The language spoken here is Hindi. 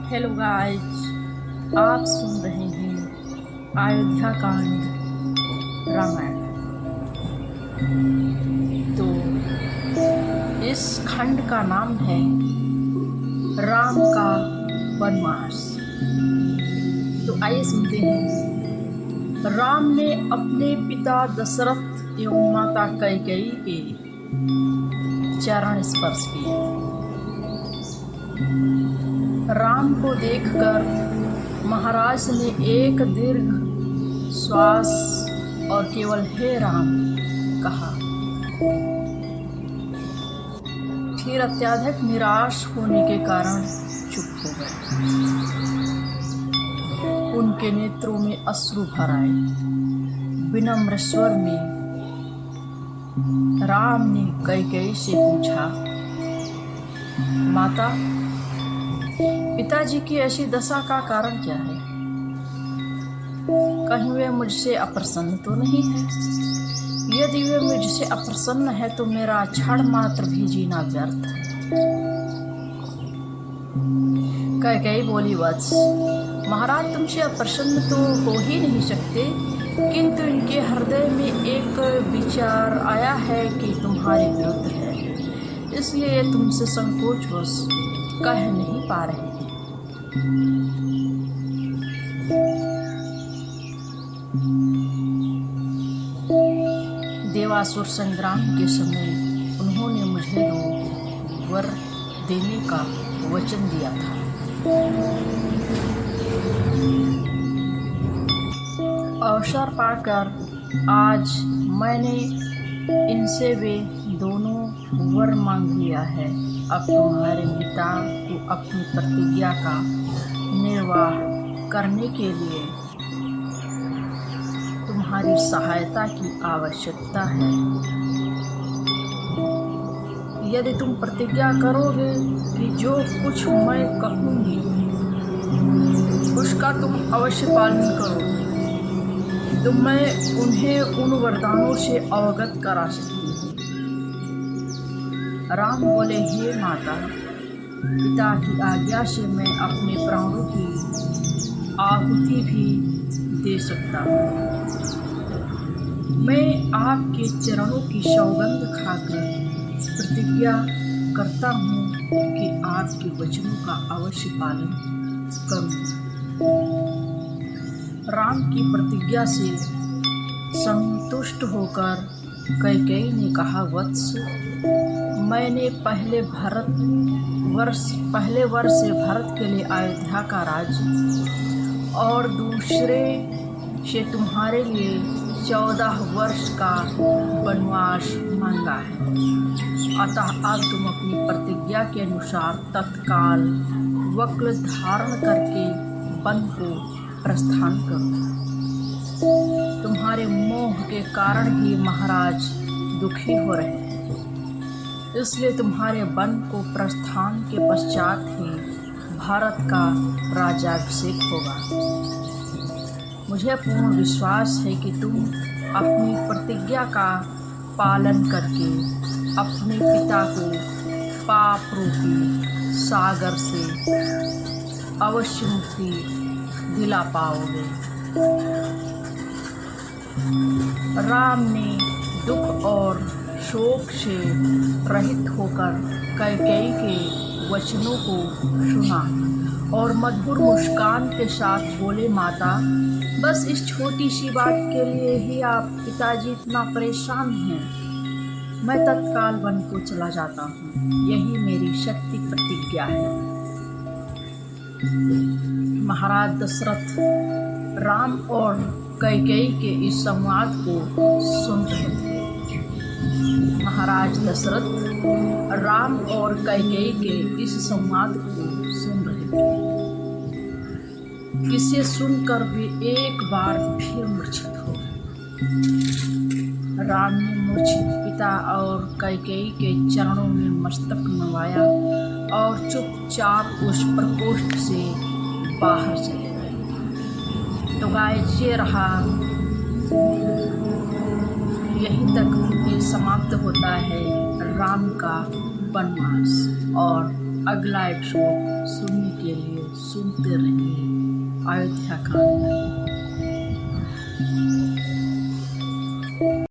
हेलो गाइस, आप सुन रहे हैं अयोध्या कांड रामायण। तो इस खंड का नाम है राम का वनवास। तो आइए सुनते हैं। राम ने अपने पिता दशरथ एवं माता कैकेयी के चरण स्पर्श किए। राम को देखकर महाराज ने एक दीर्घ श्वास और केवल हे राम कहा। फिर अत्यधिक निराश होने के कारण चुप हो गए। उनके नेत्रों में अश्रु भर आए। विनम्र स्वर में राम ने कैकेयी से पूछा, माता, पिताजी की ऐसी दशा का कारण क्या है? कहीं वे मुझसे अप्रसन्न तो नहीं है? यदि वे मुझसे अप्रसन्न है तो मेरा क्षण मात्र भी जीना व्यर्थ है। कैकेयी बोली, वत्स, महाराज तुमसे अप्रसन्न तो हो ही नहीं सकते, किंतु इनके हृदय में एक विचार आया है कि तुम्हारे विरुद्ध है, इसलिए तुमसे संकोचवश कह नहीं पा रहे। देवासुर संग्राम के समय उन्होंने मुझे 2 वर देने का वचन दिया था। अवसर पाकर आज मैंने इनसे वे दोनों वर मांग लिया है। अब तुम्हारे पिता को अपनी प्रतिज्ञा का निर्वाह करने के लिए तुम्हारी सहायता की आवश्यकता है। यदि तुम प्रतिज्ञा करोगे कि जो कुछ मैं कहूँगी उसका तुम अवश्य पालन करोगे, तो मैं उन्हें उन वरदानों से अवगत करा सकती हूँ। राम बोले, हे माता, पिता की आज्ञा से मैं अपने प्राणों की आहुति भी दे सकता हूँ। मैं आपके चरणों की सौगंध खाकर प्रतिज्ञा करता हूँ कि आपके वचनों का अवश्य पालन करूँगा। राम की प्रतिज्ञा से संतुष्ट होकर कैकेयी ने कहा, वत्स, मैंने पहले वर्ष से भरत के लिए अयोध्या का राज्य और दूसरे से तुम्हारे लिए 14 वर्ष का वनवास मांगा है। अतः अब तुम अपनी प्रतिज्ञा के अनुसार तत्काल वक्र धारण करके वन को प्रस्थान करो। तुम्हारे मोह के कारण ही महाराज दुखी हो रहे हैं, इसलिए तुम्हारे वन को प्रस्थान के पश्चात ही भारत का राज्याभिषेक होगा। मुझे पूर्ण विश्वास है कि तुम अपनी प्रतिज्ञा का पालन करके अपने पिता को पाप रूपी सागर से अवश्य मुक्ति दिला पाओगे। राम ने दुख और शोक से रहित होकर कैकेयी के वचनों को सुना और मधुर मुस्कान के साथ बोले, माता, बस इस छोटी सी बात के लिए ही आप पिताजी इतना परेशान हैं। मैं तत्काल वन को चला जाता हूँ, यही मेरी शक्ति प्रतिज्ञा है। महाराज दशरथ राम और कैकेयी के इस संवाद को सुन रहे थे। महाराज दशरथ राम और कैकेयी के इस संवाद को सुन रहे थे। इसे सुनकर वे एक बार फिर मूर्छित हो गए। राम ने मूर्छित पिता और कैकेयी के चरणों में मस्तक नवाया और चुपचाप उस प्रकोष्ठ से बाहर चले गए। तो गाइस, ये रहा, यहीं तक ये समाप्त होता है राम का वनवास। और अगला एपिसोड सुनने के लिए सुनते रहिए अयोध्या कांड।